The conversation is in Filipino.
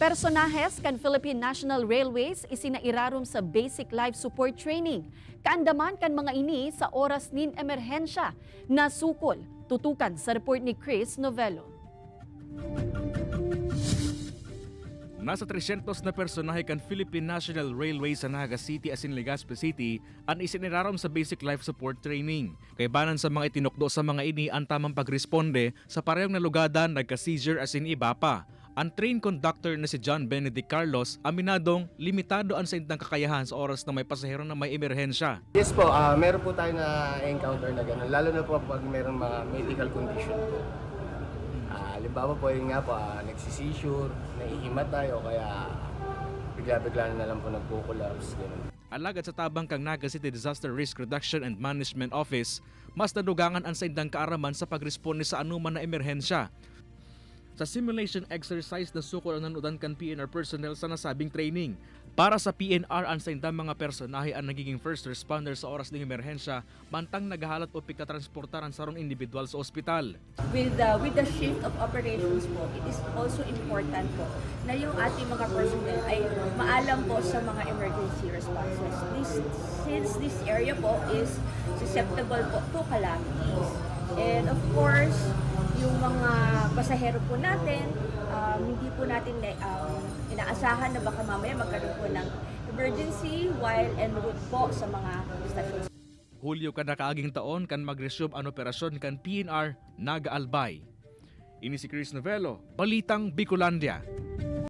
Personahes kan Philippine National Railways isinairarom sa Basic Life Support Training. Kaandaman kan mga ini sa oras nin emerhensya na sukol. Tutukan sa report ni Chris Novello. Nasa 300 na personahe kan Philippine National Railways sa Naga City asin Legazpi City ang isinirarom sa Basic Life Support Training. Kaibanan sa mga itinukdo sa mga ini ang tamang pagresponde sa parehong nalugadan, nagka-seizure asin iba pa. Ang train conductor na si John Benedict Carlos aminadong limitado ang saintang kakayahan sa oras na may pasahero na may emerhensya. Yes po, meron po tayo na encounter na gano'n, lalo na po pag meron mga medical condition po. Halimbawa po yun nga po, nagsisissure, naihimatay o kaya bigla-bigla na lang po nagpo-collapse. Alagad sa tabang kang Naga City Disaster Risk Reduction and Management Office, mas nadugangan ang saintang kaaraman sa pagresponde sa anuman na emerhensya. Sa simulation exercise na sukol ang nanudan kan PNR personnel sa nasabing training. Para sa PNR, ang saindang mga personahe ang nagiging first responder sa oras ng emerhensya, mantang naghahalat o pikatransportar ang sarong individual sa ospital. With the shift of operations po, it is also important po na yung ating mga personnel ay maalam po sa mga emergency responses. Since this area po is susceptible po to calamities. And of course, yung mga pasahero po natin, hindi po natin inaasahan na baka mamaya magkaroon po ng emergency while en route po sa mga stations. Hulyo kada kaaging taon kan mag-resume ang operasyon kan PNR Naga Albay. Ini si Chris Novello, Balitang Bicolandia.